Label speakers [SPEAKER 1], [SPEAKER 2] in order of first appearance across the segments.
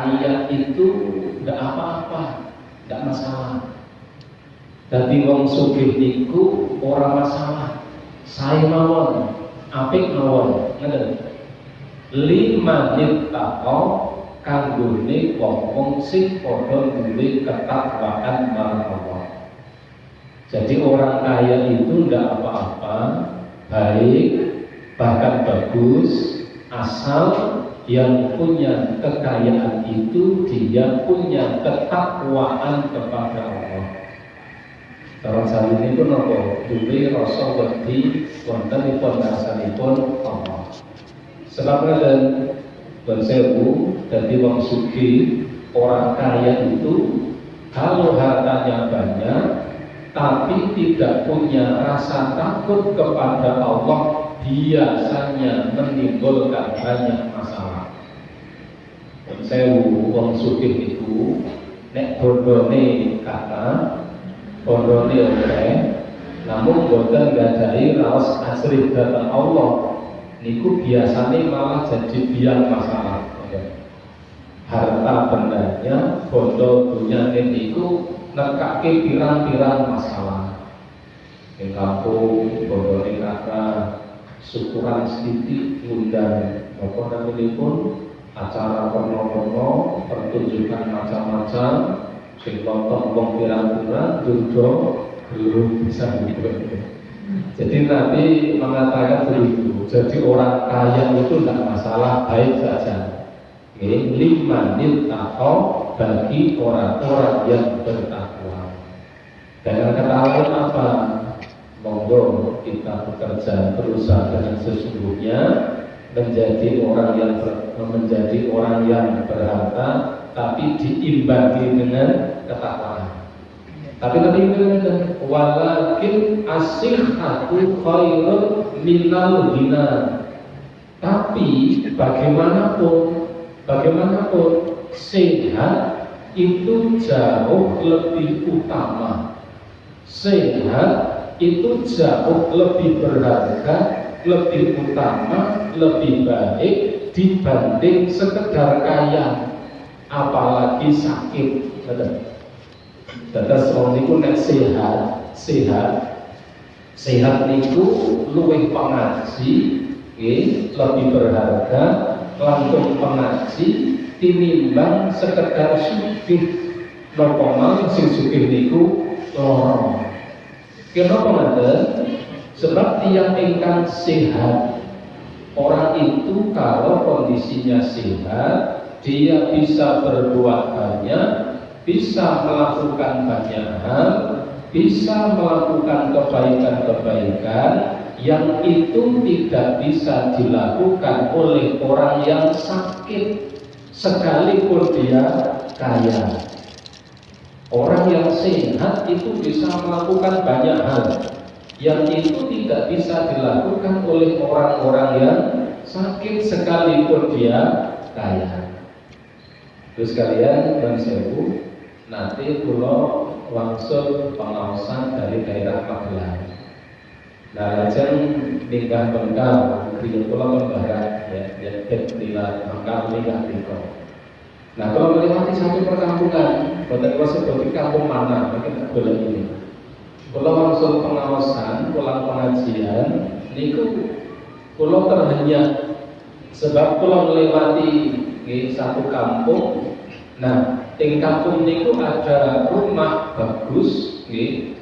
[SPEAKER 1] kaya itu nggak apa-apa, nggak masalah. Dadi wong sugih niku ora masalah. Sae mawon, apik mawon, ngeten. Lima nittaqo kanggone wong sing padha duwe ketakwaan marang Allah. Jadi orang kaya itu nggak apa-apa, baik, bahkan bagus, asal yang punya kekayaan itu dia punya ketakwaan kepada Allah. Orang saat ini pun apa? Duwe rasa wedi wontenipun ngarsanipun Allah. Sebab ngeten bensewu dadi wong sugih, orang kaya itu kalau hartanya banyak tapi tidak punya rasa takut kepada Allah, biasanya menimbulkan banyak masalah. Bensewu wong sugih itu nek bondone kata bondone oleh namun boten gadhahi raos asri dhateng Allah niku biasanya malah jadi biang masalah. Harta bendanya bondo dunyane niku nekake pirang-pirang masalah. Ing kampung bondone kata syukuran sithik ngundang apa naminipun acara porno-porno, pertunjukan macam-macam, sing nonton wong pirang-pirang dudo belum bisa hidup. Jadi Nabi mengatakan begitu. Jadi orang kaya itu tidak masalah, baik saja. Lima nittaqo bagi orang-orang yang bertakwa. Dengan kata lain apa? Monggo kita bekerja berusaha dengan sesungguhnya menjadi orang yang berharta, tapi diimbangi dengan ketakwaan. Tapi nanti ini walakin as-sihhatu khairun minal ghina. Tapi bagaimanapun sehat itu jauh lebih utama. Sehat itu jauh lebih berharga, lebih utama, lebih baik dibanding sekedar kaya, apalagi sakit. Dados wong niku nek sehat niku luwih pengaji, lebih berharga langsung pengaji tinimbang sekedar sugih. Napa malih sing sugih niku lara. Kenapa ngoten? Sebab tiang ingkang sehat, orang itu kalau kondisinya sehat, dia bisa berbuat banyak, bisa melakukan banyak hal, bisa melakukan kebaikan-kebaikan yang itu tidak bisa dilakukan oleh orang yang sakit sekalipun dia kaya. Orang yang sehat itu bisa melakukan banyak hal yang itu tidak bisa dilakukan oleh orang-orang yang sakit sekalipun dia kaya. Terus kalian mensewu nanti pulau langsung pengawasan dari daerah Magelang. Nah, lajeng minggah bengkal kriya pulau Barat ya ketilah mangkal minggah diko. Nah, kalau melewati satu perkampungan, boten kula sebut kampung mana, mungkin boleh ini. Kula langsung pengawasan, pulang pengajian, niku kula terhenyak sebab kula melewati satu kampung. Nah, ing kampung niku ada rumah bagus,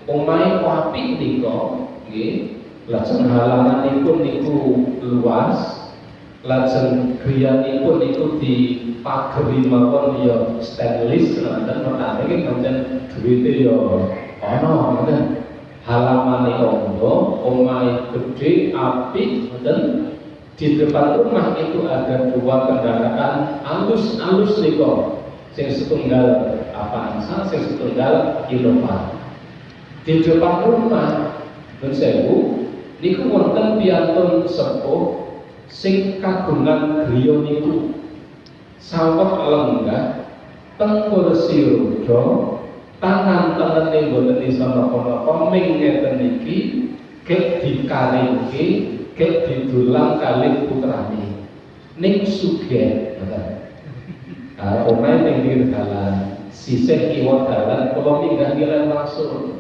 [SPEAKER 1] omahe apik nika, lajeng halamanipun niku luas, lajeng griyanipun niku dipageri mawon ya stainless, dan menane iki pancen duwite ya ana ngoten. Halamane ondo, omahe gedhe, apik, dan di depan rumah itu ada dua kendaraan alus nika. Sing setunggal Avanza, sing setunggal Innova. Di depan rumah bensewu niku wonten piyantun sepuh sing kagungan griya niku sawet lenggah teng kursi roda, tangan tengene boten iso napa-napa, ming ngeten iki gek dikaringke, gek didulang kalih putrane ning sugih. Omahe pinggir dalan, sisih kiwa dalan, kula minggah ngilen langsung.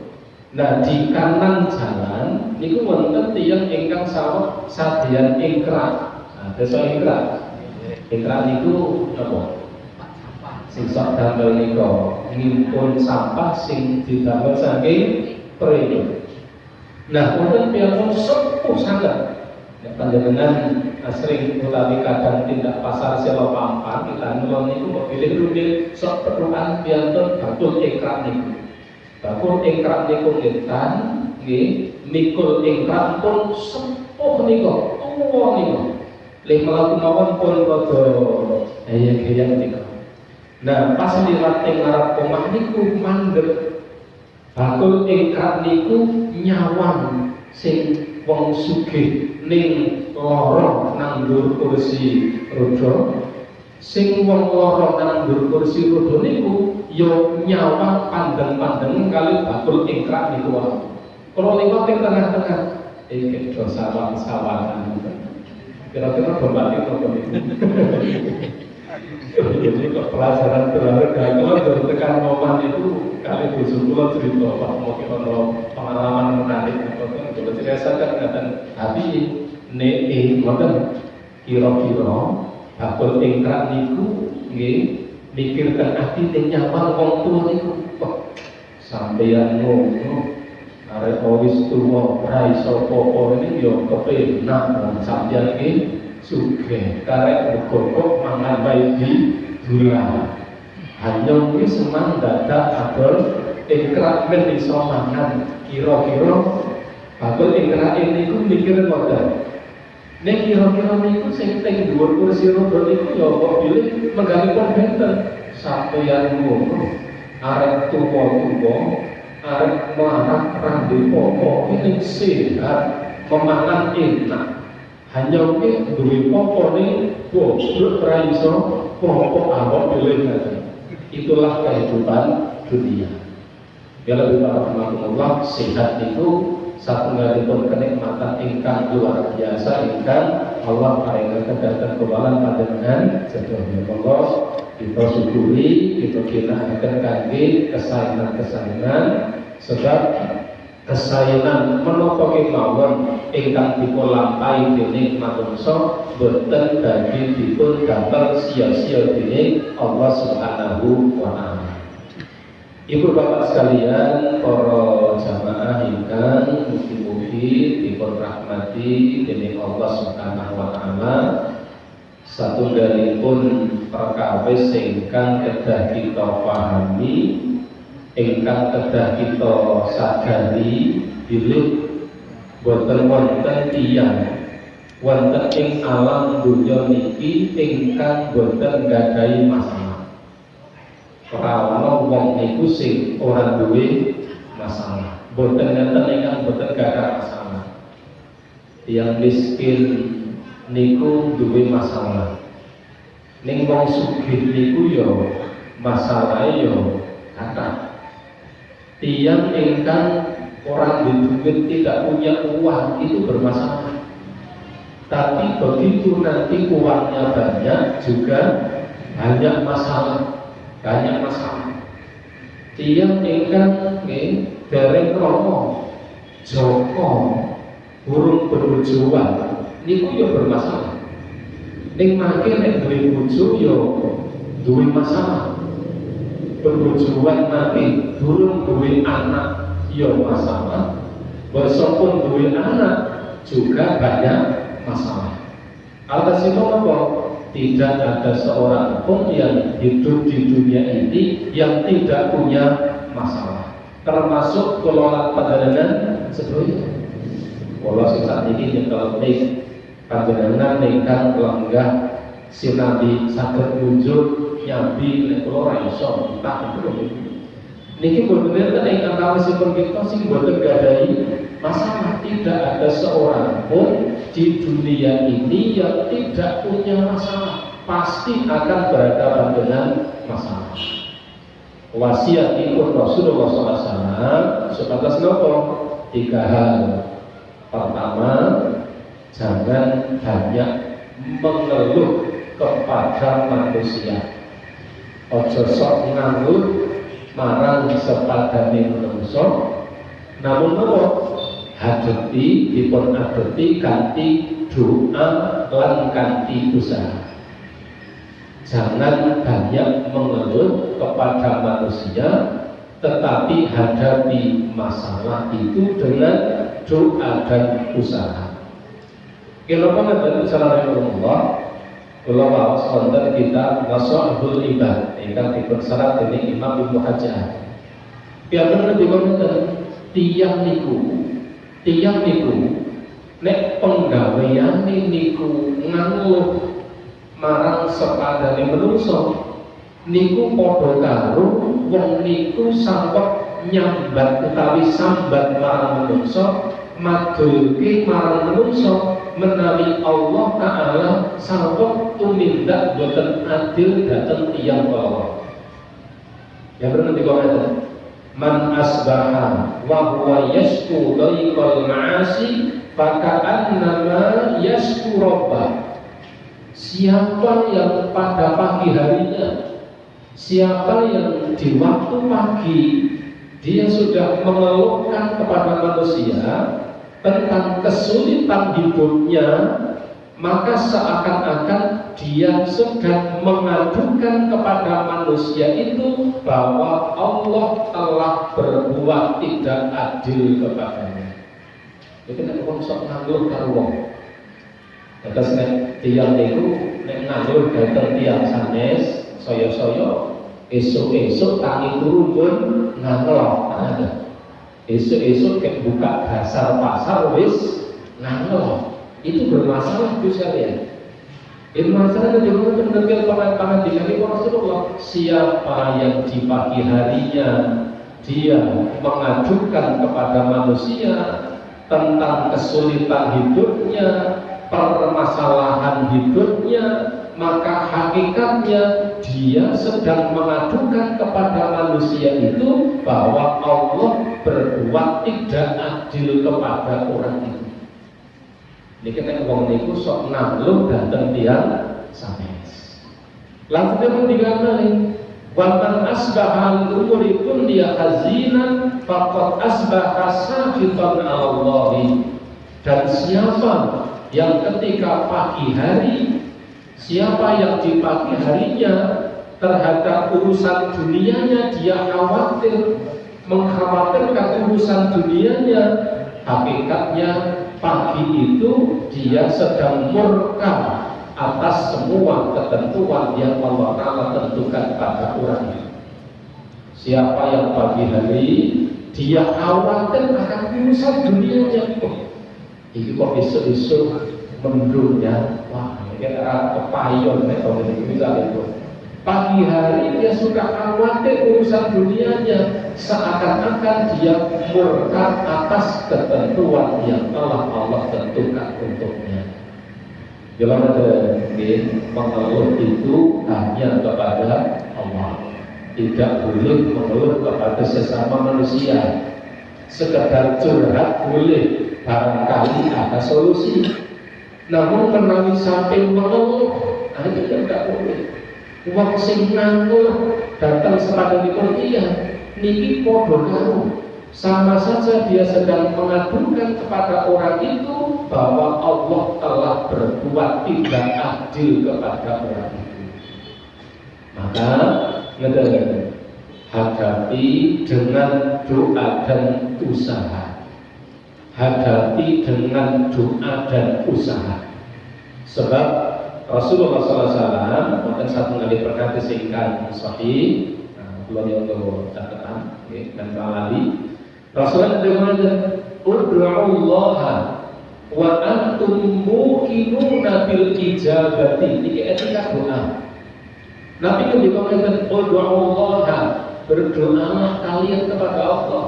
[SPEAKER 1] Nah di kanan jalan niku wonten tiyang ingkang saweg sadyan ingkrak. Nah, desa ingkrak. Ingkrak niku napa? Sing sok damel nika ngimpun sampah sing didamel saking prene. Nah, wonten piyambak sepuh sanget. Nek panjenengan sering utawi kadang tindak pasar selo pampang kita nulon niku kok pilih rutin sok perluan piantun bakul ingkrak niku. Bakul ingkrak niku ngetan nggih mikul ingkrak pun sepuh niku tuwa niku. Lih mlaku mawon pun rada gaya-gaya niku. Nah, pas liwat ing ngarep omah niku mandeg. Bakul ingkrak niku nyawang sing wong sugih ning loro nang dhuwur kursi roda, sing wong loro nang dhuwur kursi roda niku ya nyawang pandeng-pandeng kali bakul ingkrak niku wae. Kalau liwat ing tengah-tengah iki do sawang-sawangan. Kira-kira berbalik apa niku? Jadi kok pelajaran berharga kalau tekan momen itu kali bojo kula cerita Pak mau ono pengalaman menarik atau kan coba ceritakan katan tapi nek ngoten kira-kira bakul ingkrak niku nggih mikirkan ati ning nyawang wong tuwa niku kok sampeyan ngono arek wis tuwa ra iso apa ini yo kepenak sampeyan iki sugih karek begokok mangan bae di dulang hanya mungkin semang dadak adol ingkrak men iso mangan kira-kira bakul ingkrak ini ku mikir ngoten nek kira-kira niku sing teng dhuwur kursi roda niku ya kok pilih menggalipun benten sampeyan ngono arek tuwa-tuwa arek melarat rambut pokok ini sehat memangan enak hanya mungkin duwe popo nih bobrok ra iso popo awak pilih tadi. Itulah kehidupan dunia. Ya lebih Allah sehat itu satunggalipun kenikmatan ingkang luar biasa ingkang Allah paringaken dhateng kewalan panjenengan sedaya Allah kita syukuri kita ginakaken kangge kesaenan-kesaenan sebab kesaenan menapa kemawon ingkang dipun lampahi dening manungsa boten badhe dipun damel sia-sia dening Allah Subhanahu wa taala. Ibu bapak sekalian, para jamaah ingkang mugi-mugi dipun rahmati dening Allah Subhanahu wa taala. Satunggalipun perkawis ingkang kedah kita pahami ingkang kedah kita sadari bilih boten wonten tiyang wonten ing alam dunya niki ingkang boten gadahi masalah. Ora ana wong niku sing ora duwe masalah. Boten enten ingkang boten gadah masalah. Tiyang miskin niku duwe masalah. Ning wong sugih niku ya masalahe ya kathah. Tiyang ingkang orang duit tidak punya uang itu bermasalah. Tapi begitu nanti uangnya banyak juga banyak masalah, Tiyang ingkang dereng kromo Joko burung bertujuan niku yo bermasalah. Ning mangke nek duwe bojo yo duwe masalah. Bertujuan nanti durung duwe anak ya masalah, besok duwe anak juga banyak masalah. Alhasil apa? Tidak ada seorang pun yang hidup di dunia ini yang tidak punya masalah, termasuk kelola panjenengan sebelumnya. Kalau saat ini nyekel nih panjenengan ingkang lenggah sinambi saged wujud nyambi nek kula ora iso tak itu niki boten enten ingkang kawasipun kita sing boten gadahi masalah. Tidak ada seorang pun di dunia ini yang tidak punya masalah, pasti akan berhadapan dengan masalah. Wasiatipun Rasulullah SAW sebatas nopo 3 hal. Pertama, jangan banyak mengeluh kepada manusia. Ojo sok nganggur marang sepadane manungsa, namun nopo hadepi dipun adepi kanthi doa lan kanthi usaha. Jangan banyak mengeluh kepada manusia, tetapi hadapi masalah itu dengan doa dan usaha. Kenapa nggak salah Allah? Kalau wawas wonten kita Nasaihul Ibad, ingkang dipun syarat dening Imam Ibnu Hajar. Piyambakipun dikomentari tiyang niku nek penggaweane niku ngeluh marang sepadane manungsa niku padha karo wong niku sampek nyambat utawi sambat marang manungsa, madulke marang manungsa menawi Allah Ta'ala sampek tumindak boten adil dhateng tiyang Allah. Ya bener dikomentari man asbaha wa huwa yashku dhaiqal ma'asi faka'annama yashku rabbah. Siapa yang pada pagi harinya, siapa yang di waktu pagi dia sudah mengeluhkan kepada manusia tentang kesulitan hidupnya, maka seakan-akan dia sedang mengadukan kepada manusia itu bahwa Allah telah berbuat tidak adil kepadanya. Itu nek wong sok nganggur karo wong. Terus nek tiyang niku nek nganggur dateng tiyang sanes, saya-saya esuk-esuk tangi turu pun ngangelok. Esuk-esuk kayak buka dasar pasar wis ngangelok. Itu bermasalah itu sekalian. Itu masalah yang mendengar pangan dengan Rasulullah. Siapa yang di pagi harinya dia mengadukan kepada manusia tentang kesulitan hidupnya, permasalahan hidupnya, maka hakikatnya dia sedang mengadukan kepada manusia itu bahwa Allah berbuat tidak adil kepada orang itu. Ini kena wong niku sok nangluh dateng tiyang sanes. Langsung pun digamali, wa man asbaha al-umuripun dia hazinan faqad asbaha safitan Allahi. Dan siapa yang ketika pagi hari, siapa yang di pagi harinya terhadap urusan dunianya dia khawatir, mengkhawatirkan urusan dunianya, hakikatnya pagi itu dia sedang murka atas semua ketentuan yang Allah Ta'ala tentukan pada orangnya. Siapa yang pagi hari dia khawatir akan urusan dunianya, ini kok besok-besok mendung ya, wah ini kira kepayon kalau ini bisa itu. Pagi hari dia sudah khawatir urusan dunianya, seakan-akan dia murka atas ketentuan yang telah Allah tentukan untuknya. Dalam ada mengeluh itu hanya kepada Allah, tidak boleh mengeluh kepada sesama manusia. Sekedar curhat boleh, barangkali ada solusi. Namun menawi sampai mengeluh, itu tidak boleh. Wong sing nganggur datang sepadanya dia niki podo karo, sama saja dia sedang mengadukan kepada orang itu bahwa Allah telah berbuat tidak adil kepada orang itu. Maka hadapi dengan doa dan usaha. Hadapi dengan doa dan usaha. Sebab Rasulullah SAW mungkin satu kali pernah disingkat sahih, belum yang untuk catatan dan kembali. Rasulullah berkata, "Ud'ullaha wa antum muqinuna bil ijabati." Ini etika doa. Nabi ketika mengatakan, "Ud'ullaha," berdoalah kalian kepada Allah.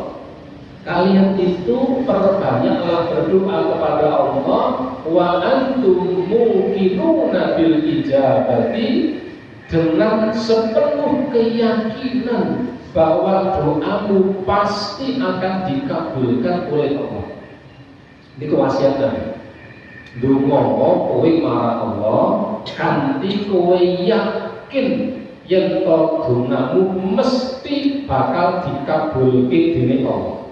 [SPEAKER 1] Kalian itu perbanyaklah berdoa kepada Allah, wa antum muqinuna bil ijabati, dengan sepenuh keyakinan bahwa doamu pasti akan dikabulkan oleh Allah. Ini kewasiatan. Donga kowe marang Allah kanthi kowe yakin yen to dongamu mesti bakal dikabulke dening Allah.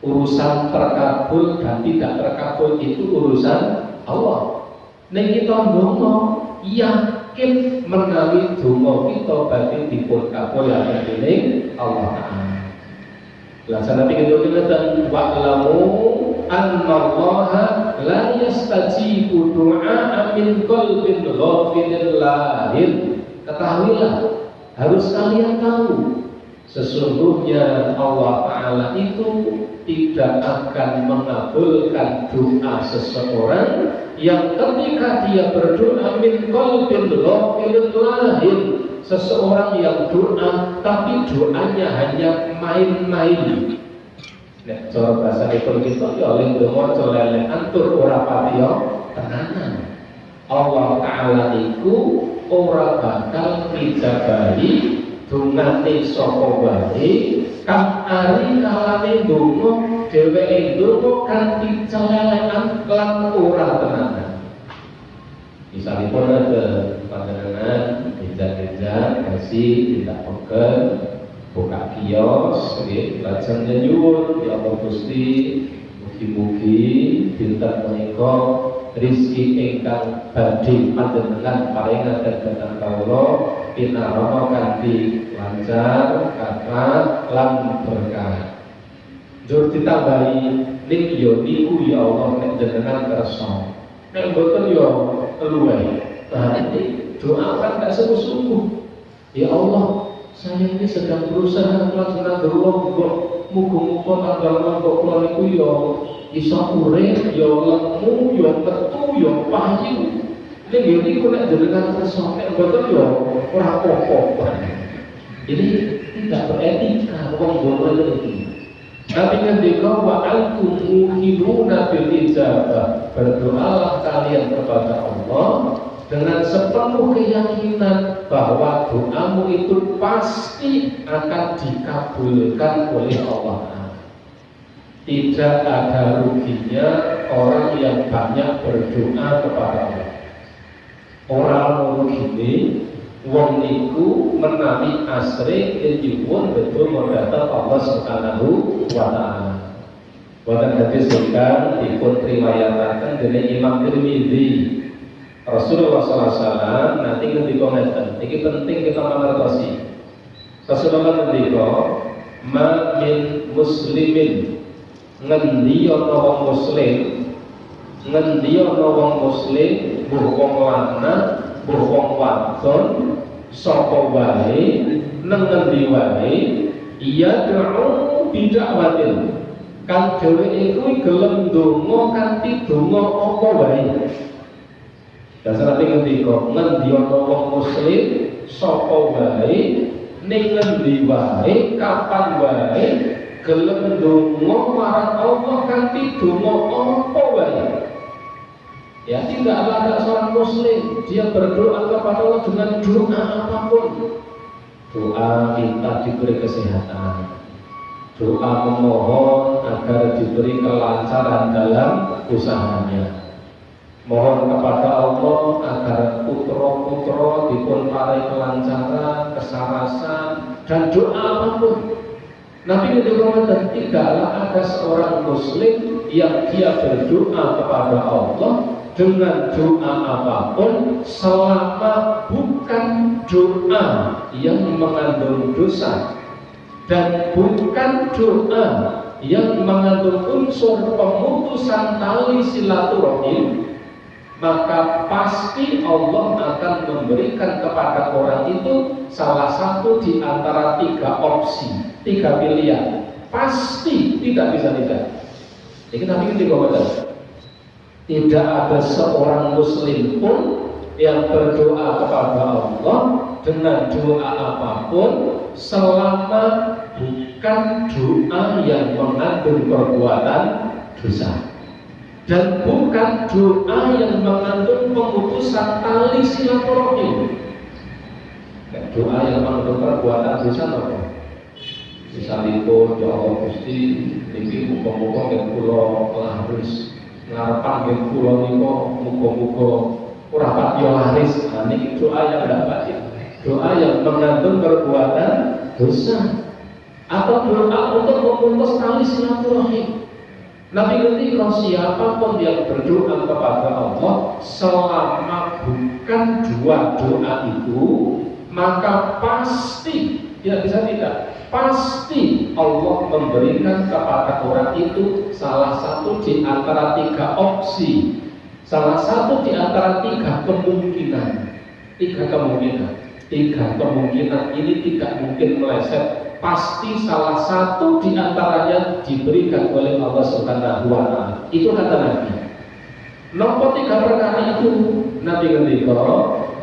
[SPEAKER 1] Urusan terkabul dan tidak terkabul itu urusan Allah. Nek kita ndonga yakin menawi donga kita badhe dipun kabulaken dening Allah Ta'ala. Laksana pikir ngeten wa'lamu annallaha la yastajibu du'a min qalbin ghafilin lahin. Ketahuilah, harus kalian tahu, sesungguhnya Allah Ta'ala itu tidak akan mengabulkan doa seseorang yang ketika dia berdoa min qalbin ghafilin lahin, seseorang yang doa tapi doanya hanya main-main. Nek cara bahasa itu kita ya oleh donga celelekan tur ora patiya tenanan. Allah Ta'ala iku ora bakal mijabahi dongane sapa wae kang ari kalane donga dheweke donga kanthi celelekan lan ora tenanan. Misalipun ada panjenengan gereja-gereja kasih tidak peken buka kios, lajeng nyuwun ya Allah Gusti, mugi-mugi dinten menika rezeki ingkang badhe panjenengan paringaken dhateng kawula pinarama kanthi lancar, kathah lan berkah. Njur ditambahi ning yo niku ya Allah nek jenengan kersa. Nek mboten yo luwih. Nah, ini doa kan gak sungguh-sungguh. Ya Allah, saya ini sedang berusaha melaksanakan Allah. Muga-muga tanggal mongko kula niku ya iso urip, ya lemu, ya metu, ya payu. Ning yo niku nek jenengan kersa nek mboten yo ora apa-apa. Ini tidak beretika wong donga iki. Tapi ketika wa'altum muqinuna bil ijabah, berdoalah kalian kepada Allah dengan sepenuh keyakinan bahwa doamu itu pasti akan dikabulkan oleh Allah. Tidak ada ruginya orang yang banyak berdoa kepada Allah. Orang rugi wong niku menawi asring nyuwun betul mendhateng Allah Subhanahu wa Ta'ala. Wonten hadis ingkang dipun riwayataken dening Imam Tirmidzi. Rasulullah SAW nanti ketika ngeten, iki penting kita mengertosi. Rasulullah ngendika, "Ma min muslimin ngendi ana wong muslim, ngendi ana wong muslim, mbuh wong lanang, mbuh wong wadon, sapa wae nang ngendi wae iya doa bidakwatin kan dheweke kuwi gelem ndonga kanthi donga apa wae. Dasar ngendika ngendi ana wong muslim sapa wae ning ngendi wae kapan wae gelem ndonga marang Allah kanthi donga apa wae. Ya, tidak ada seorang muslim dia berdoa kepada Allah dengan doa apapun. Doa minta diberi kesehatan, doa memohon agar diberi kelancaran dalam usahanya, mohon kepada Allah agar putra-putra dipun paring kelancaran, kesarasan, dan doa apapun. Nabi Muhammad tidaklah ada seorang muslim yang dia berdoa kepada Allah dengan doa apapun selama bukan doa yang mengandung dosa dan bukan doa yang mengandung unsur pemutusan tali silaturahim, maka pasti Allah akan memberikan kepada orang itu salah satu di antara 3 opsi, 3 pilihan. Pasti tidak bisa tidak. Ini Nabi ketika tidak ada seorang muslim pun yang berdoa kepada Allah dengan doa apapun selama bukan doa yang mengandung perbuatan dosa dan bukan doa yang mengandung pemutusan tali silaturahim. Doa yang mengandung perbuatan dosa apa? Misalipun ya Allah Gusti niki muga-muga yen kula laris ngarepan yen kula nika muga-muga ora patiya laris. Niki doa yang ndak baik. doa yang mengandung perbuatan dosa, atau doa untuk memutus tali silaturahim. Nabi ketika siapapun yang berdoa kepada Allah selama bukan dua doa itu, maka pasti, tidak bisa tidak, pasti Allah memberikan kepada orang itu salah satu di antara tiga opsi, salah satu di antara tiga kemungkinan. Tiga kemungkinan ini tidak mungkin meleset. Pasti salah satu di antaranya diberikan oleh Allah Subhanahu wa Ta'ala. Itu kata Nabi. Nomor tiga perkara itu Nabi ketika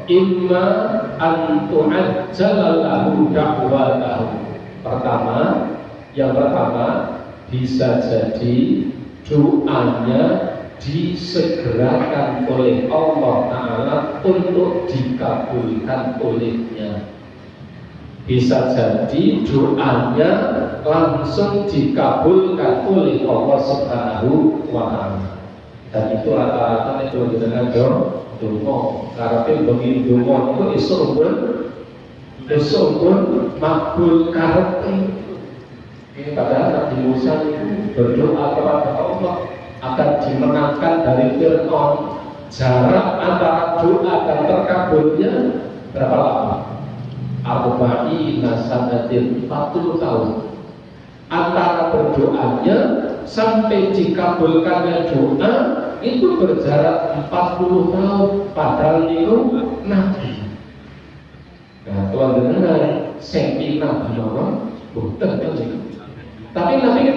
[SPEAKER 1] imma an tu'ajjala lahu da'watahu. Yang pertama bisa jadi doanya disegerakan oleh Allah Ta'ala untuk dikabulkan olehnya. Bisa jadi doanya langsung dikabulkan oleh Allah Subhanahu wa Ta'ala. Dan itu rata-rata itu dengan dongo. Karena begini dongo itu esok pun makbul karepe. Padahal Nabi Musa itu berdoa kepada Allah akan dimenangkan dari Fir'aun. Jarak antara doa dan terkabulnya berapa lama? Arba'ina sanatin, 40 tahun. Antara berdoanya sampai dikabulkannya doa itu berjarak 40 tahun. Padahal itu Nabi. Nah, kalau dengar sempina binono, bukan itu. Tapi Nabi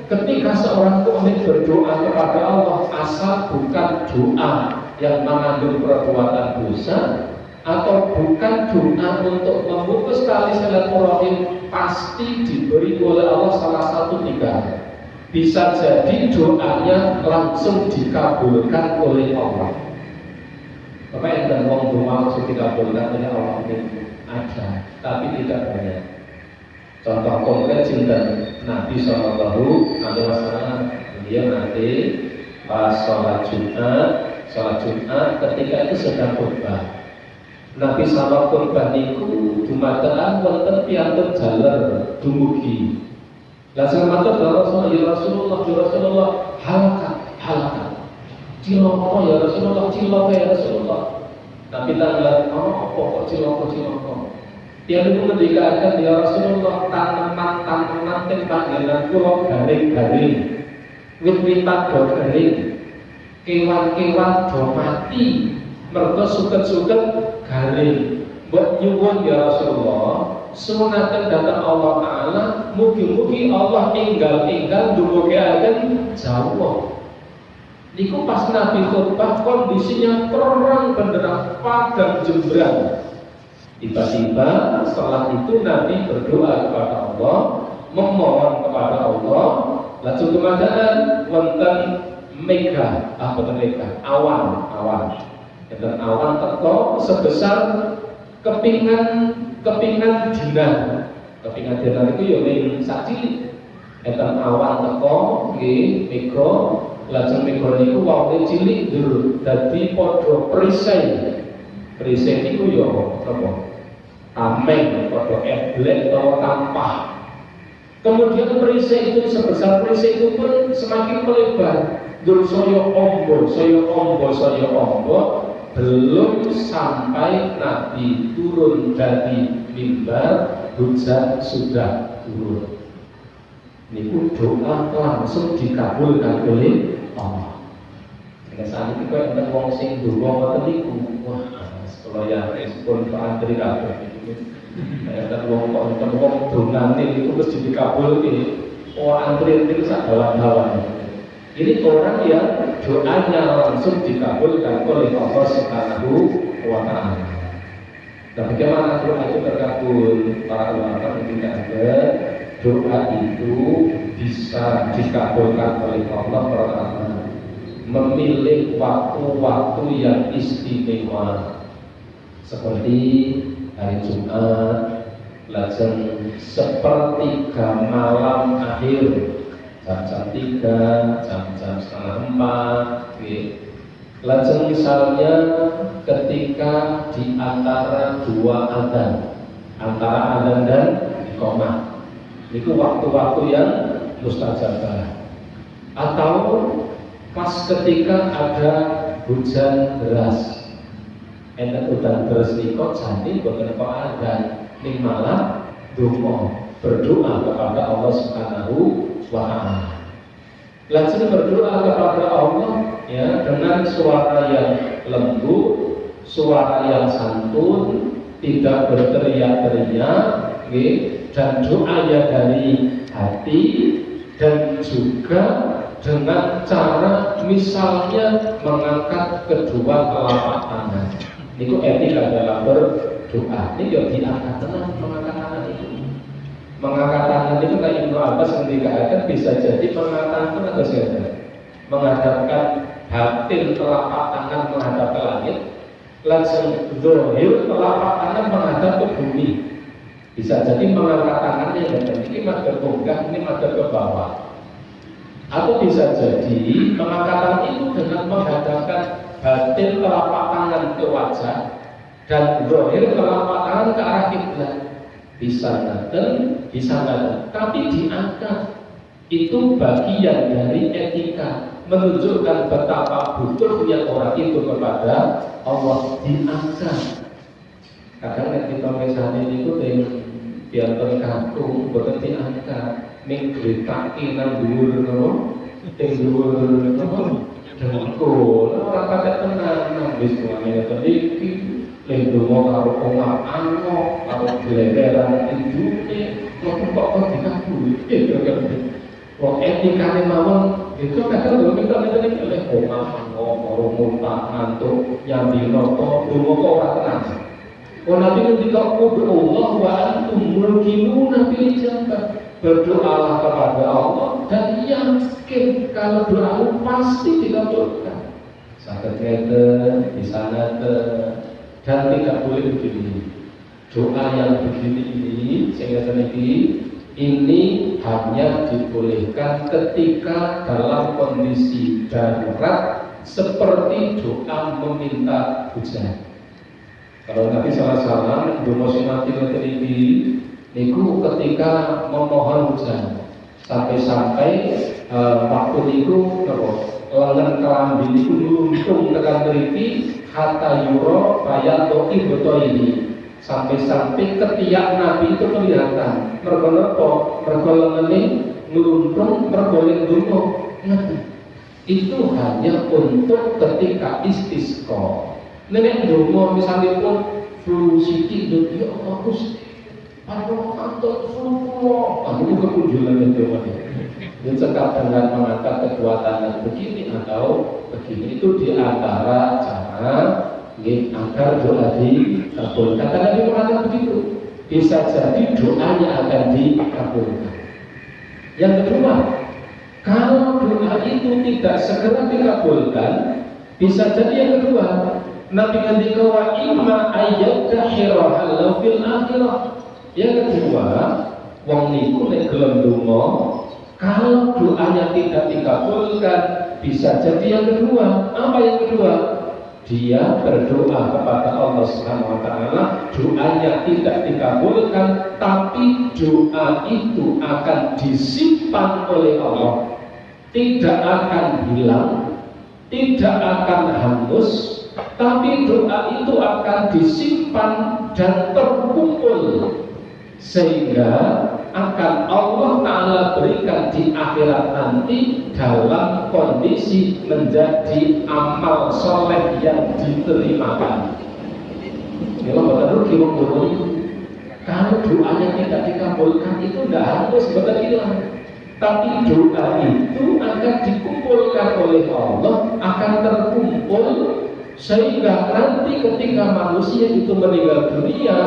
[SPEAKER 1] ketika seorang mukmin berdoa kepada Allah asal bukan doa yang mengandung perbuatan dosa, atau bukan doa untuk memutus tali silaturahim, pasti diberi oleh Allah salah satu tiga. Bisa jadi doanya langsung dikabulkan oleh Allah. Bapak yang dan wong doa langsung dikabulkan oleh Allah itu ada, tapi tidak banyak. Contoh konkret cinta Nabi Sallallahu Alaihi Wasallam, dia nanti pas sholat Jumat ketika itu sedang khutbah. Nabi sama korban niku dumadaan wonten piyantun jaler dumugi. Lajeng matur ya Rasulullah halaka. Cilaka ya Rasulullah. Nabi tanglet apa kok cilaka. Dia niku ngendikaken ya Rasulullah tanaman panjenengan kula garing. Wit-witan do garing. Kewan-kewan do mati. Mergo suket-suket garing. Mbok nyuwun ya Rasulullah, sunaten dhateng Allah Ta'ala, mugi-mugi Allah enggal ndumugaken jawab. Niku pas Nabi khutbah kondisinya terang benderang padang jembrang. Tiba-tiba setelah itu Nabi berdoa kepada Allah, memohon kepada Allah, lajeng kemadaan wonten awan. Dan awan teko sebesar kepingan dinar. Kepingan dinar itu ya ning sak cilik. Enten awan teko nggih mega, lajeng mega niku wonge cilik ndur dadi padha perisai. Perisai niku ya apa? Tameng padha eblek utawa tampah. Kemudian perisai itu sebesar perisai itu pun semakin melebar. Ndur saya ombo. Belum sampai Nabi turun dari mimbar, hujan sudah turun. Ini doa langsung dikabulkan oleh Allah. Karena saat itu kan ada wong sing doa niku, wah, kalau ya respon ke antri kabeh itu. Ada wong dongane itu mesti dikabulke. Oh antri itu sak dalan-dalan. Ini orang yang doanya langsung dikabulkan oleh Allah Subhanahu wa Ta'ala. Nah, bagaimana doa itu terkabul? Para ulama ketika ada doa itu bisa dikabulkan oleh Allah pertama memilih waktu-waktu yang istimewa seperti hari Jumat, lajeng sepertiga malam akhir, jam 3, jam setengah 4,
[SPEAKER 2] Lajeng misalnya ketika di antara dua adzan, antara adzan dan iqamah, itu waktu-waktu yang mustajabah. Atau pas ketika ada hujan deras, enten udan deras niku jadi boten kok adzan, ning malah donga, berdoa kepada Allah Subhanahu wa taala. Lajeng berdoa kepada Allah ya dengan suara yang lembut, suara yang santun, tidak berteriak-teriak, dan doanya dari hati, dan juga dengan cara misalnya mengangkat kedua telapak tangan. Itu etika dalam berdoa. Ini yang diangkat tenang mengangkat tangan itu. Mengangkat tangan itu kayak Ibnu Abbas ketika akan bisa jadi mengangkat tangan atau siapa? Menghadapkan batin telapak tangan menghadap ke langit, langsung zahir telapak tangan menghadap ke bumi. Bisa jadi mengangkat tangannya dan ini madhab munggah, ini madhab ke bawah. Atau bisa jadi mengangkat tangan itu dengan menghadapkan batin telapak tangan ke wajah dan zahir telapak tangan ke arah kiblat. Bisa ngaten, bisa ngaten, tapi diangkat. Itu bagian dari etika, menunjukkan betapa butuhnya orang itu kepada Allah, diangkat. Kadang kita misalnya itu biar terkaku, bukan diangkat, menggeritaki nang dhuwur nopo, teng dhuwur nopo, dengkul, ora pakai tenang, wis ngene iki. Lindungo karo ongap angok, karo gelegeran idune, kok dikabuli. Wong etikane mawon itu kadang lho minta-minta iki oleh ongap angok, karo muntah ngantuk, nyambi noto, donga kok ora tenang. Oh Nabi ketika Allah wa antum mulkinuna bil ijabah, berdoalah kepada Allah dan yakin kalau doamu pasti dikabulkan. Saged ngeten, bisa ngeten. Dan tidak boleh begini. Doa yang begini ini, sehingga ini hanya dibolehkan ketika dalam kondisi darurat, seperti doa meminta hujan. Kalau Nabi SAW ini, niku ketika memohon hujan, sampai-sampai waktu niku lengan kelambi niku luntung tekan mriki hatta yuro bayatoki beto ini, sampai-sampai ketiak Nabi itu kelihatan. Mergo napa? Mergo lengene ngluntung, mergo lendungo. Itu hanya untuk ketika istisqa. Nek ndonga misalnya pun flu sithik lho, ya Allah Gusti, paring kantor flu kula. Aku kekunjulan itu dia cekap dengan mengangkat kedua tangan begini atau begini, itu di antara cara agar doa dikabulkan. Karena Nabi mengatakan begitu, bisa jadi doanya akan dikabulkan. Yang kedua, kalau doa itu tidak segera dikabulkan, bisa jadi yang kedua, Nabi ngendika wa imma ayyadahira halau fil akhirah. Yang kedua, wong niku nek gelem donga, kalau doanya tidak dikabulkan, bisa jadi yang kedua. Apa yang kedua? Dia berdoa kepada Allah Subhanahu wa taala, doanya tidak dikabulkan, tapi doa itu akan disimpan oleh Allah. Tidak akan hilang, tidak akan hangus, tapi doa itu akan disimpan dan terkumpul, sehingga akan Allah Ta'ala berikan di akhirat nanti dalam kondisi menjadi amal soleh yang diterimakan. Kalau benar rugi kalau doanya tidak dikabulkan itu tidak harus benar hilang, tapi doa itu akan dikumpulkan oleh Allah, akan terkumpul, sehingga nanti ketika manusia itu meninggal dunia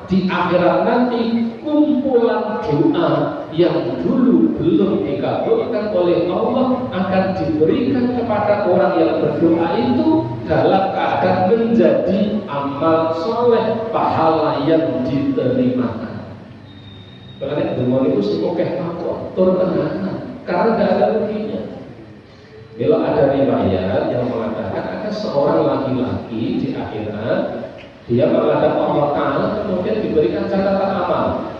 [SPEAKER 2] di akhirat nanti, kumpulan doa yang dulu belum dikabulkan oleh Allah akan diberikan kepada orang yang berdoa itu dalam keadaan menjadi amal soleh, pahala yang diterima. Karena doa itu semoga makhluk turun karena tidak ada ruginya. Bila ada riwayat yang mengatakan ada seorang laki-laki di akhirat, dia menghadap Allah Ta'ala kemudian diberikan catatan amal.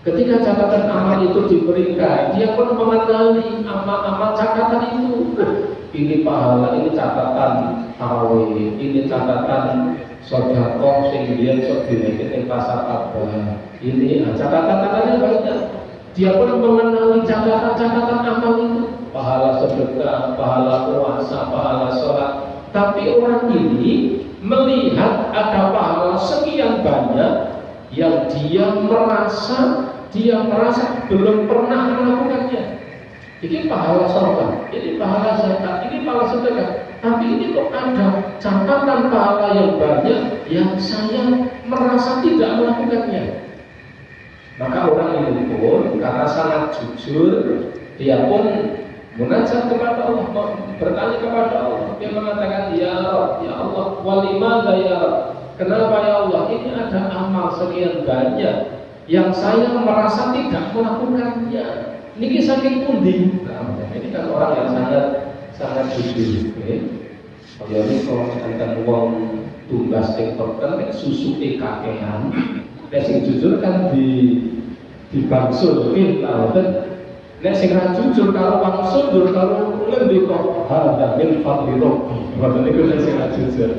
[SPEAKER 2] Ketika catatan amal itu diberikan, dia pun mengenali amal-amal catatan itu. Ini pahala, ini catatan tarawih, ini catatan sedekah sing biyen sok dinekne pasar Abah. Ini catatan-catatannya banyak. Dia pun mengenali catatan-catatan amal itu. Pahala sedekah, pahala puasa, pahala sholat. Tapi orang ini melihat ada pahala sekian banyak yang dia merasa belum pernah melakukannya. Ini pahala sholat, ini pahala zakat, ini pahala sedekah. Tapi ini kok ada catatan pahala yang banyak yang saya merasa tidak melakukannya. Maka orang ini pun karena sangat jujur, dia pun munajat kepada Allah, bertanya kepada Allah. Dia mengatakan, ya Allah, walimada ya Rabb, kenapa ya Allah ini ada amal sekian banyak yang saya merasa tidak melakukannya. Niki saking pundi. Nah, ini kan orang yang sangat jujur. Kalau ini kalau tentang uang tumbas sektor kan susu kakean, sing jujur kan di bangsul kita kan. Nek sing ra jujur karo wangsul dur karo ngendi kok hada min fadli rabbi. Padahal itu sing ra jujur.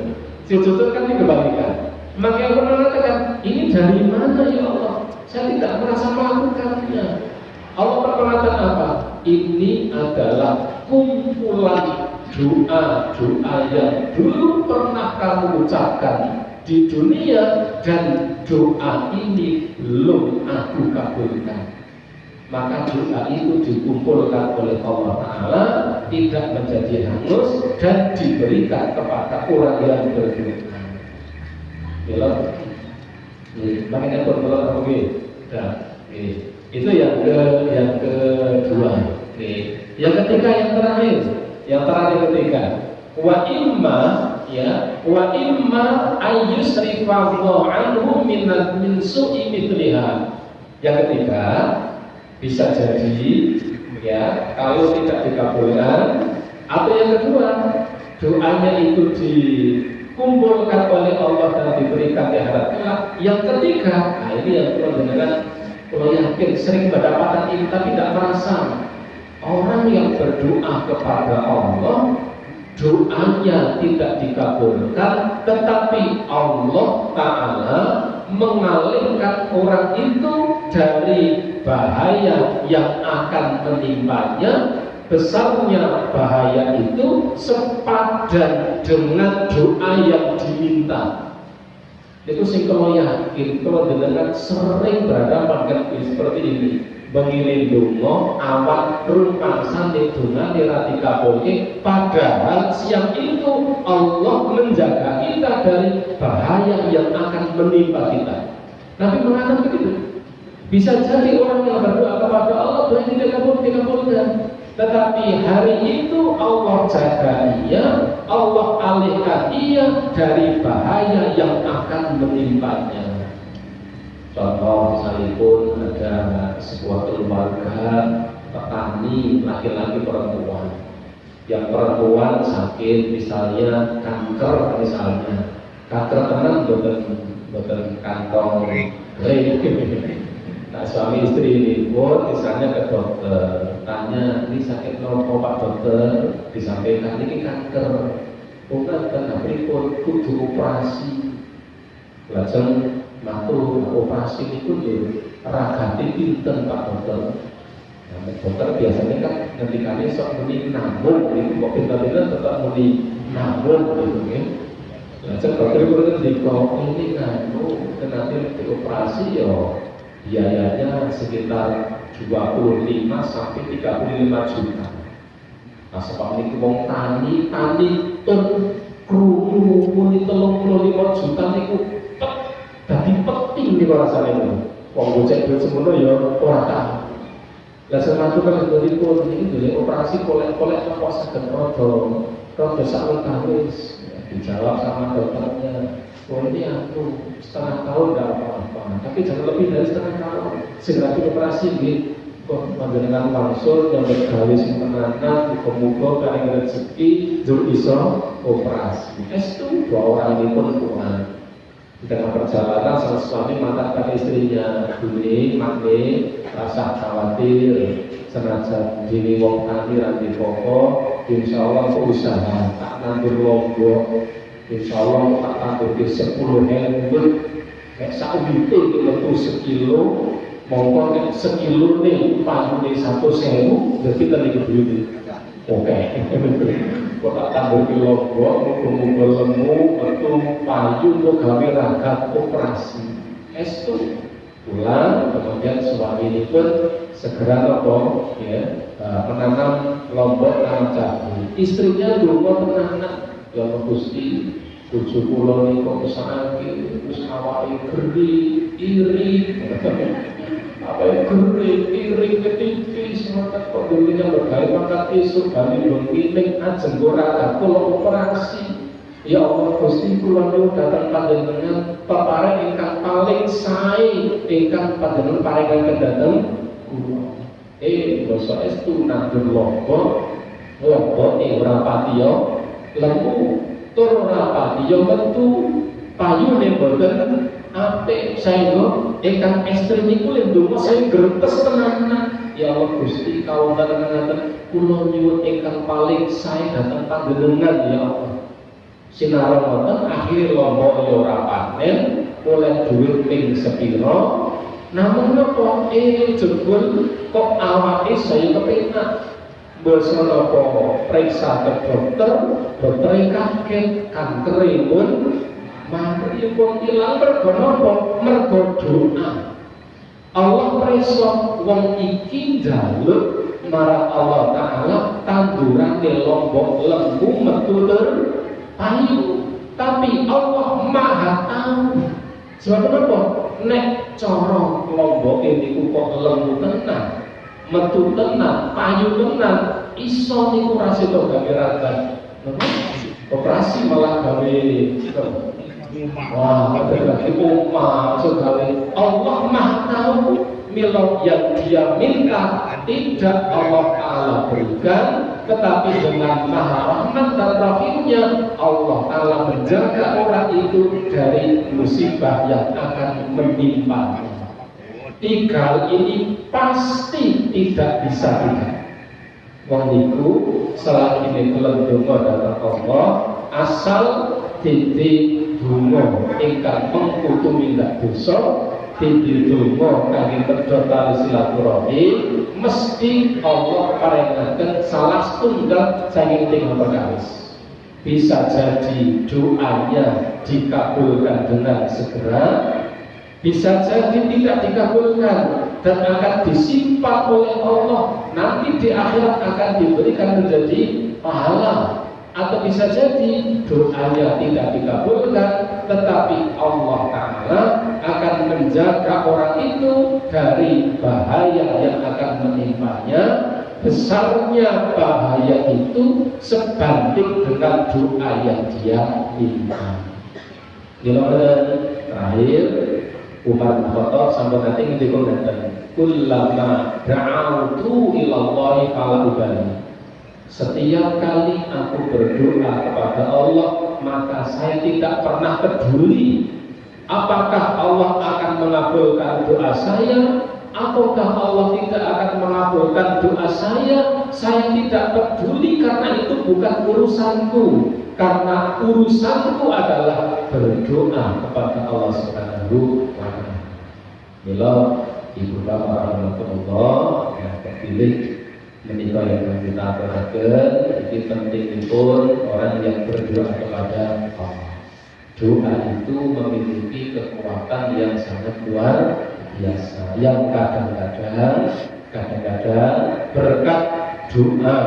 [SPEAKER 2] Si jujur kan dikembalikan. Maka aku mengatakan, ini dari mana ya Allah? Saya tidak merasa melakukannya. Allah berkata apa? Ini adalah kumpulan doa-doa yang dulu pernah kamu ucapkan di dunia dan doa ini belum aku kabulkan. Maka doa itu dikumpulkan oleh Allah Ta'ala, tidak menjadi hangus dan diberikan kepada orang yang berdoa. Belum? Makanya pun itu yang kedua. Yang ketiga, yang terakhir ketiga, wa imma ayyusrifallahu anhu min su'i mithliha. Yang ketiga, bisa jadi ya kalau tidak dikabulkan, atau yang kedua doanya itu dikumpulkan oleh Allah dan diberikan di akhirat kelak. Yang ketiga, nah ini yang kalau yakin sering mendapatkan ini tapi tidak merasa. Orang yang berdoa kepada Allah, doanya tidak dikabulkan, tetapi Allah Ta'ala mengalihkan orang itu dari bahaya yang akan menimpanya. Besarnya bahaya itu sepadan dengan doa yang diminta. Itu sing kalau yakin, kalau dengan sering berhadapan dengan seperti ini, mengiling dungo awak rumpang sandi dunga dirati kabulke, padahal siang itu Allah menjaga kita dari bahaya yang akan menimpa kita. Nabi mengatakan begitu. Bisa jadi orang yang berdoa kepada Allah doa tidak dikabulkan, tetapi hari itu Allah jaga ia, Allah alihkan ia dari bahaya yang akan menimpanya. Contoh sekalipun ada sebuah keluarga petani laki-laki perempuan, yang perempuan sakit misalnya kanker misalnya, kanker tenan boten kantong nah suami istri ini pun misalnya ke dokter, tanya ini sakit nopo Pak Dokter, disampaikan ini kanker, bukan tapi pun kudu operasi. Lajeng matu operasi itu di ragati pinten Pak Dokter. Nah, dokter biasanya kan ngendikane sok muni namun, itu kok pinter-pinter tetap muni namun gitu kan. Lajeng dokter itu ngendika ini kan nanti dioperasi yo biayanya sekitar 25 sampai 35 juta. Nah sebab ini wong tani ton krungu muni 35 juta niku dadi penting niku rasane niku. Wong gocek duit semono ya ora tahu. Lah sematu kan nduripun iki dhewe operasi kolek-kolek apa saged rada sak wis dijawab sama dokternya. Oh ini aku setengah tahun tidak apa-apa, tapi jangan lebih dari setengah tahun. Segera dioperasi, kok panjenengan langsung yang bergawe sing tenanan muga-muga paring rezeki dur iso operasi. Estu dua orang ini pun Tuhan. Di tengah perjalanan sang suami mengatakan istrinya, "Dune, mangke rasa khawatir, senajan dini wong tani ranti pokok, insyaallah aku usaha tak nandur lombok, insyaallah tak tandur ke 10.000, kayak sawite metu sekilo, mongko nek sekilo nih payune 100.000, jadi kita nih duit. Oke, kok tak tandur ke lombok, muga-muga lemu, metu payu kok gawe ragam operasi. Estu pulang, kemudian suami ini pun segera nopo ya menanam lombok tanam jagung. Istrinya dulu menanam ya Gusti bojo kula niku sakit wis awake geri iri apa geri iri ketipis mata kok dunia bergawe mangkat esuk bali bengiling ajeng ora kula operasi. Ya Allah Gusti kula niku datang panjenengan peparing ingkang paling sae ingkang panjenengan paringaken dhateng kula. Basa estu nandur lombok ora patiya lemu tur ora patiya metu payune boten apik saengga ingkang estri niku lek ndonga sing gretes tenanan. Ya Allah Gusti kawonten ngaten kula nyuwun ingkang paling sae dhateng panjenengan ya Allah. Sinarang wonten akhire lombok ya ora panen, oleh dhuwit ping sepira. Namun napa jebul kok awake saya kepenak. Basa napa periksa ke dokter kaget kanker pun mari pun ilang mergo napa? Mergo doa. Allah preso wong iki njaluk marang Allah Taala tandurane lombok lembu metu payu, tapi Allah Maha tahu. Sebab apa? Nek cara lombok niku kok lembu tenan, metu tenan, payu tenan, iso niku ra sedo gawe ragam. Operasi malah gawe wah, ada umma so gawe. Allah Maha tahu milok yang dia minta tidak Allah Ta'ala berikan, tetapi dengan maha rahmat dan rahimnya Allah Ta'ala menjaga orang itu dari musibah yang akan menimpa. Tiga hal ini pasti tidak bisa tidak. Wong niku selagi ini kelendungo datang Allah asal titik bunga ingkang mengkutu minta dosa titik dungo kangge pedhot tali silaturahmi mesti Allah paringaken salah setunggal saking tinggal perkawis. Bisa jadi doanya dikabulkan dengan segera, bisa jadi tidak dikabulkan dan akan disimpan oleh Allah, nanti di akhirat akan diberikan menjadi pahala. Atau bisa jadi doanya tidak dikabulkan, tetapi Allah Ta'ala akan menjaga orang itu dari bahaya yang akan menimpanya. Besarnya bahaya itu sebanding dengan doa yang dia minta. Terakhir Umar bin Khattab sampai nanti ngendikon ngeten, kullama da'autu ilallahi fala ubali. Setiap kali aku berdoa kepada Allah, maka saya tidak pernah peduli apakah Allah akan mengabulkan doa saya ataukah Allah tidak akan mengabulkan doa saya. Saya tidak peduli karena itu bukan urusanku. Karena urusanku adalah berdoa kepada Allah Subhanahu wa Ta'ala. Mila ibu bapak rahmatullah yang terpilih menikah yang kita aturaken, ini penting pun orang yang berdoa kepada Allah. Doa itu memiliki kekuatan yang sangat luar biasa. Yang kadang-kadang berkat doa,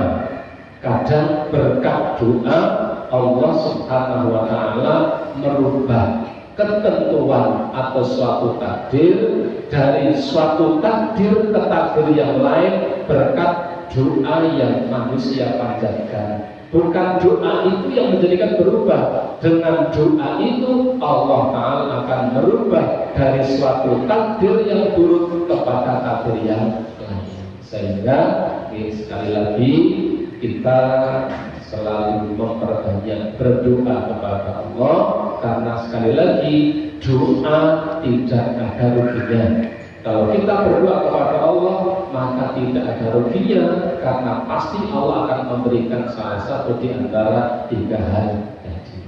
[SPEAKER 2] kadang berkat doa Allah Subhanahu wa Ta'ala merubah ketentuan atau suatu takdir dari suatu takdir ke takdir yang lain berkat doa yang manusia panjatkan. Bukan doa itu yang menjadikan berubah. Dengan doa itu Allah Ta'ala akan merubah dari suatu takdir yang buruk kepada takdir yang lain. Sehingga sekali lagi kita selalu memperbanyak berdoa kepada Allah, karena sekali lagi doa tidak ada ruginya. Kalau kita berdoa kepada Allah maka tidak ada ruginya, karena pasti Allah akan memberikan salah satu di antara 3 hal tadi.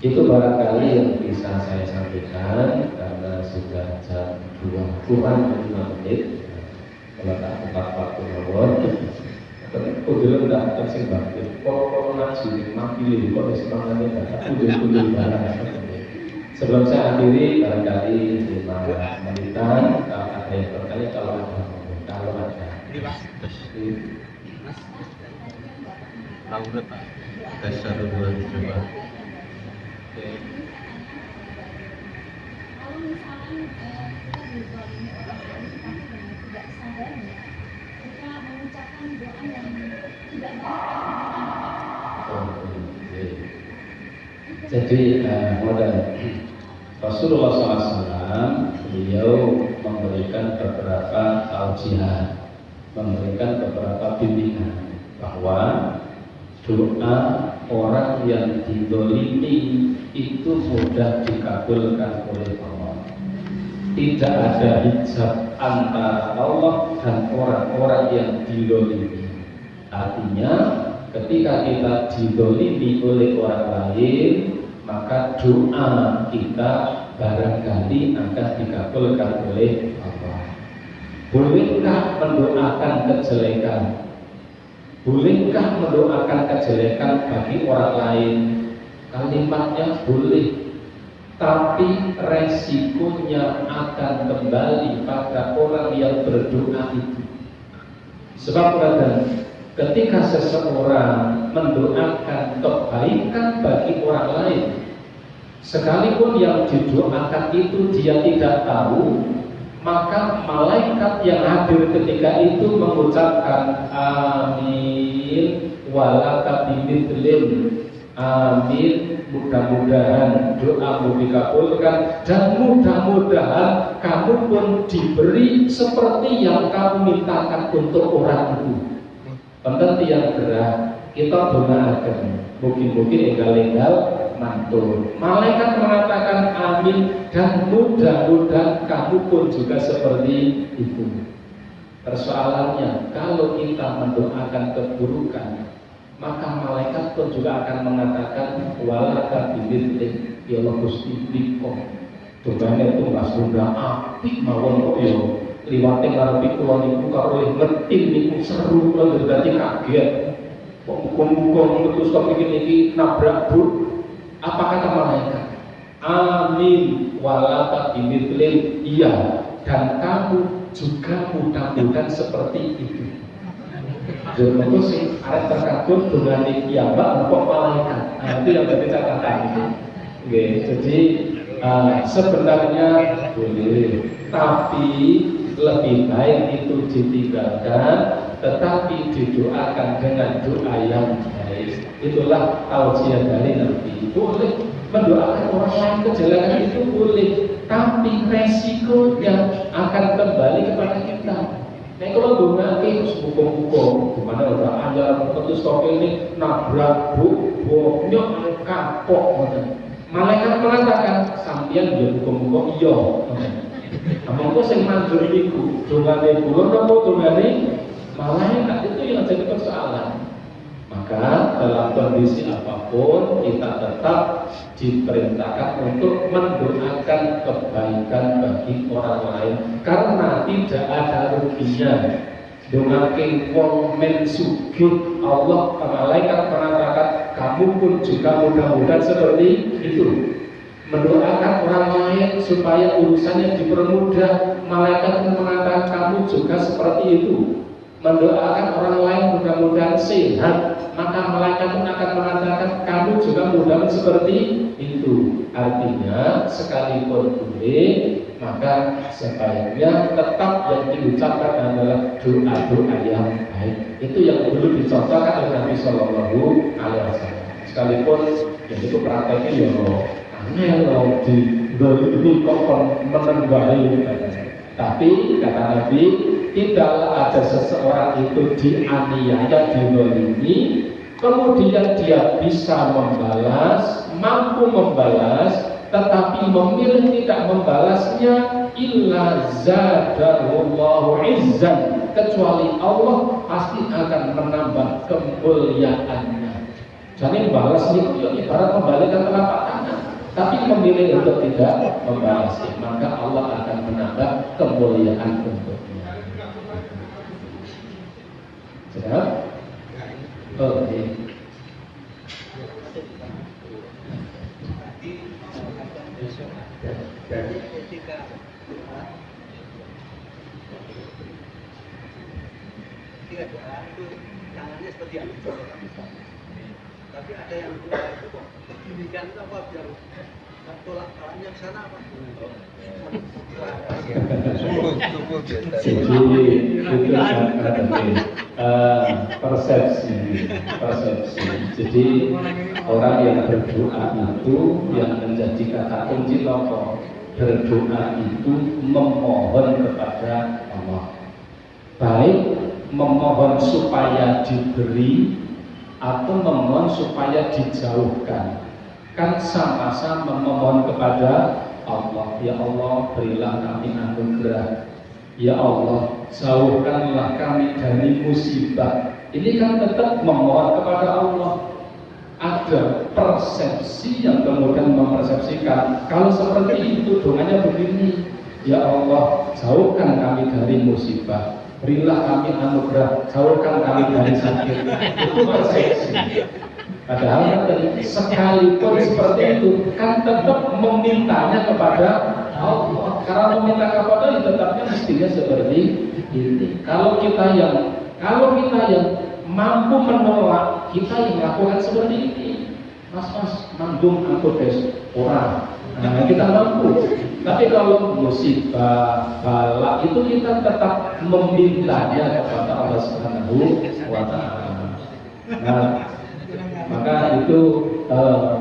[SPEAKER 2] Itu barangkali yang bisa saya sampaikan, karena sudah jam 2 kurang 5 menit. Kalau tak tempat waktu nomor udah tidak tersing banget. Kok ngaji mati kok semangatnya tidak udah barang. Sebelum saya akhiri, barangkali 5 menitan kalau ada yang bertanya, kalau ada.
[SPEAKER 3] Ini Pak. Mas. Tahu udah Pak. Tes 1 2 coba. Oke.
[SPEAKER 4] Kalau misalkan kita dizalimi orang lain tapi dengan tidak sadarnya kita mengucapkan doa yang tidak baik.
[SPEAKER 2] Jadi modal Rasulullah SAW beliau memberikan beberapa tausiah, memberikan beberapa bimbingan bahwa doa orang yang dizalimi itu mudah dikabulkan oleh Allah. Tidak ada hijab antara Allah dan orang-orang yang dizalimi. Artinya ketika kita dizalimi oleh orang lain, maka doa kita barangkali akan dikabulkan oleh Allah. Bolehkah mendoakan kejelekan? Bolehkah mendoakan kejelekan bagi orang lain? Kalimatnya boleh, tapi resikonya akan kembali pada orang yang berdoa itu. Sebab ketika seseorang mendoakan kebaikan bagi orang lain, sekalipun yang didoakan itu dia tidak tahu, maka malaikat yang hadir ketika itu mengucapkan amin walaka bimithlim, amin, mudah-mudahan doamu dikabulkan, dan mudah-mudahan kamu pun diberi seperti yang kamu mintakan untuk orang itu. Pengertian gerak kita doakan, mungkin enggal-enggal mantul. Malaikat mengatakan amin, dan mudah-mudahan kamu pun juga seperti itu. Persoalannya, kalau kita mendoakan keburukan, maka malaikat pun juga akan mengatakan walaka bimithlim, ya Allah Gusti liko. Dogane itu nggak sudah apik mawon kok ya. Liwate ngarepe kula niku karo ngerti niku seru kula dadi kaget. Kok muga-muga terus kok iki nabrak bur. Apa kata malaikat? Amin walaka bimithlim, iya, dan kamu juga mudah-mudahan seperti itu. Jadi itu sih arep terkabul dengan piyambak kok malaikat. Nah, itu yang jadi catatan itu. Oke, jadi sebenarnya boleh, tapi lebih baik itu ditinggalkan, tetapi didoakan dengan doa yang baik. Itulah tausiah dari Nabi. Boleh mendoakan orang lain kejelekan itu boleh, tapi resikonya akan kembali kepada kita. Nah kalau doa terus hukum-hukum, gimana orang ajar putus kopi ini nabrak bonyok kapok, malaikat mengatakan sampian dia hukum-hukum iya. Namun kok sing manjur iku dongane kula napa dongane malaikat, itu yang jadi persoalan. Maka dalam kondisi apapun kita tetap diperintahkan untuk mendoakan kebaikan bagi orang lain, karena tidak ada ruginya. Dongake wong men sugih, Allah malaikat mengatakan kamu pun juga mudah-mudahan seperti itu. Mendoakan orang lain supaya urusannya dipermudah, malaikat mengatakan kamu juga seperti itu. Mendoakan orang lain mudah-mudahan sehat, maka malaikat pun akan mengatakan kamu juga mudah-mudahan seperti itu. Artinya sekalipun boleh, maka sebaiknya tetap yang diucapkan adalah doa-doa yang baik. Itu yang dulu dicontohkan oleh Nabi Shallallahu Alaihi Wasallam. Sekalipun yang itu prakteknya ya aneh loh, di ini kok menenggahi. Tapi kata Nabi, tidaklah ada seseorang itu dianiaya, dizalimi, kemudian dia bisa membalas, mampu membalas, tetapi memilih tidak membalasnya, illa zadahullahu izzan, kecuali Allah pasti akan menambah kemuliaannya. Jadi balas itu ibarat membalikan telapak tangan, tapi memilih untuk tidak membalas, maka Allah akan menambah kemuliaan untuknya. Siap? Oke.
[SPEAKER 5] Jadi ketika doa itu tangannya seperti apa? Tapi ada yang doa itu kok demikian itu apa biar tolak tangannya ke sana apa?
[SPEAKER 2] Jadi itu ada persepsi. Jadi orang yang berdoa itu yang menjadi kata kunci pokok berdoa itu memohon kepada Allah. Baik memohon supaya diberi atau memohon supaya dijauhkan, kan sama-sama memohon kepada Allah. Ya Allah, berilah kami anugerah. Ya Allah, jauhkanlah kami dari musibah. Ini kan tetap memohon kepada Allah. Ada persepsi yang kemudian mempersepsikan kalau seperti itu doanya begini, ya Allah, jauhkan kami dari musibah, berilah kami anugerah, jauhkan kami dari sakit. Itu persepsi. Padahal sekalipun seperti itu kan tetap memintanya kepada Allah. Karena meminta kepada Allah tetapnya mestinya seperti ini. Kalau kita yang mampu menolak, kita yang lakukan seperti ini. Mas manggung aku des orang. Nah, kita mampu. Tapi kalau musibah, bala itu kita tetap memintanya kepada Allah Subhanahu wa taala. Nah, maka itu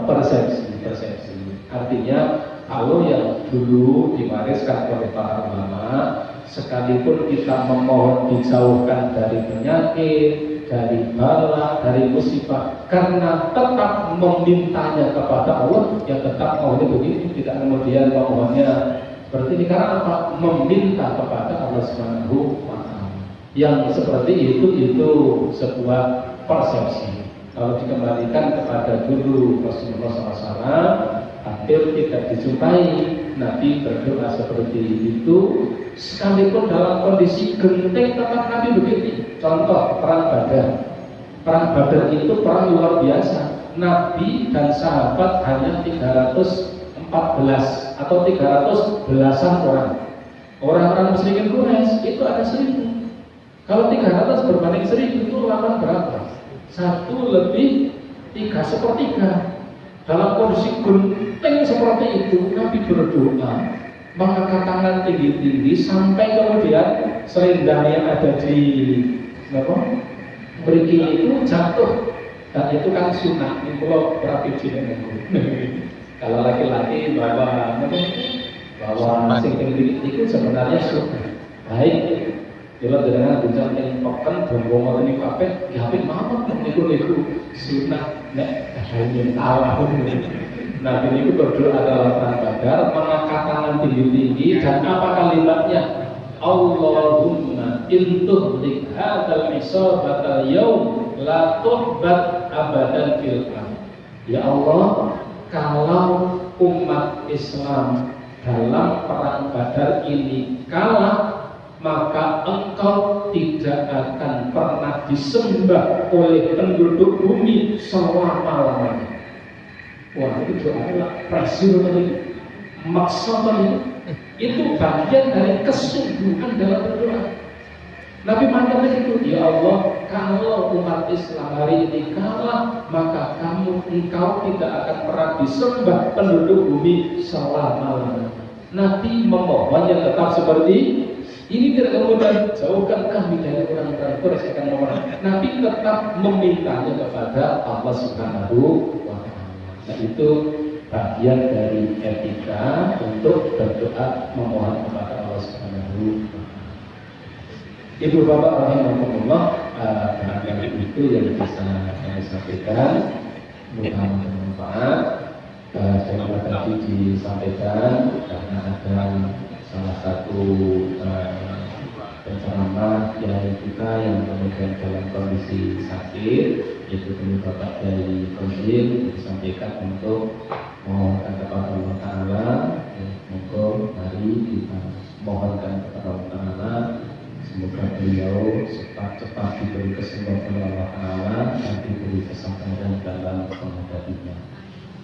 [SPEAKER 2] persepsi. Artinya kalau yang dulu diwariskan oleh para ulama, sekalipun kita memohon dijauhkan dari penyakit, dari bala, dari musibah, karena tetap memintanya kepada Allah, ya tetap mohonnya begitu, tidak kemudian memohonnya seperti ini. Karena apa? Meminta kepada Allah Subhanahu wa taala. Yang seperti itu sebuah persepsi. Kalau dikembalikan kepada dulu Rasulullah SAW, hampir tidak dijumpai Nabi berdoa seperti itu, sekalipun dalam kondisi genting tetap Nabi begitu. Contoh perang Badar. Perang Badar itu perang luar biasa. Nabi dan sahabat hanya 314 atau 300 belasan orang. Orang-orang musyrikin Quraisy itu ada 1000. Kalau 300 berbanding 1000 itu lawan berapa? 1/3. Dalam kondisi genting seperti itu, Nabi berdoa, mengangkat tangan tinggi-tinggi sampai kemudian selendang yang ada di beriki itu jatuh. Dan itu kan sunnah. Ini kalau berapi kalau laki-laki bawa sing tinggi itu sebenarnya sunnah. Baik. Kalau dengan bincang yang token bonggong ini kabeh diapit mawon niku sunah nek ingin tahu. Nah, ini berdoa dalam perang Badar, mengangkat tangan tinggi-tinggi dan apa kalimatnya? Allahumma intuhlik hadzal isabatal yaum la tuhbat abadan fil ardh. Ya Allah, kalau umat Islam dalam perang Badar ini kalah, maka engkau tidak akan pernah disembah oleh penduduk bumi selama-lamanya. Wah, itu doa prasir tadi, maksa tadi. Itu bagian dari kesungguhan dalam berdoa. Nabi mengatakan itu, ya Allah, kalau umat Islam hari ini kalah, maka engkau tidak akan pernah disembah penduduk bumi selama-lamanya. Nabi memohonnya tetap seperti ini, tidak kemudian jauhkan kami dari orang-orang Quraisy akan memohon. Nabi tetap memintanya kepada Allah Subhanahu wa taala. Nah, itu bagian dari etika untuk berdoa memohon kepada Allah Subhanahu wa taala. Ibu bapak rahimahumullah, barangkali itu yang bisa saya sampaikan. Mudah-mudahan bermanfaat. Saya tadi disampaikan karena ada salah satu penceramah kiai kita yang kemudian dalam kondisi sakit, yaitu Bapak dari Konsil, disampaikan untuk mohonkan kepada Allah Taala. Monggo mari kita mohonkan kepada Allah Taala, semoga beliau cepat diberi kesembuhan oleh Allah Taala dan diberi kesabaran dalam menghadapinya.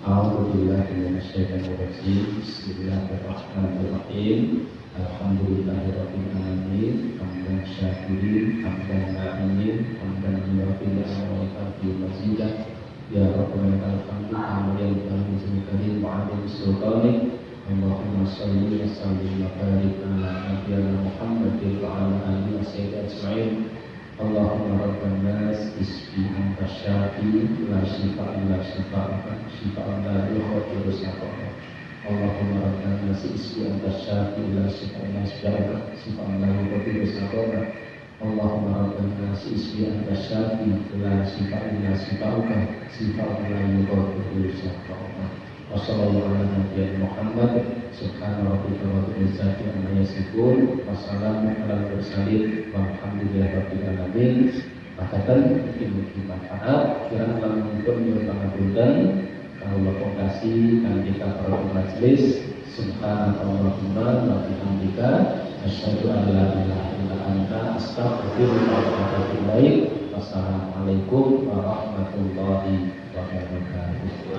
[SPEAKER 2] A'udzubillahi minasyaitonir rajim. Bismillahirrahmanirrahim. Alhamdulillahirabbil alamin. Hamdan syakirin, hamdan na'imin, hamdan yuwafi'u ni'amahu wa mazidah. Ya Rabbana lakal hamdu yang al-muzmikarin wa'alim sultanik. Allahumma salli wa sallim wa barik ala nabiyyina Muhammadin wa ala alihi wa sahbihi ajma'in. Allahumma rabban nas isfi anta syafi la shifa illa shifa'aka shifa'an la yughadiru saqama. Allahumma rabban nas isfi anta syafi la shifa illa shifa'aka shifa'an la yughadiru saqama. Allahumma rabban nas isfi anta syafi la shifa illa shifa'aka shifa'an la yughadiru saqama. Wa sallallahu ala nabiyyina Muhammad. Subhana rabbika rabbil izzati amma yasifun wa salamun alal mursalin walhamdulillahi alamin. Makatan mungkin bermanfaat. Kirana lamun pun nyuwun kalau lokasi kan kita perlu majelis. Subhanallahumma wa bihamdika asyhadu an la ilaha illa anta astaghfiruka wa atubu ilaik. Wassalamualaikum warahmatullahi wabarakatuh.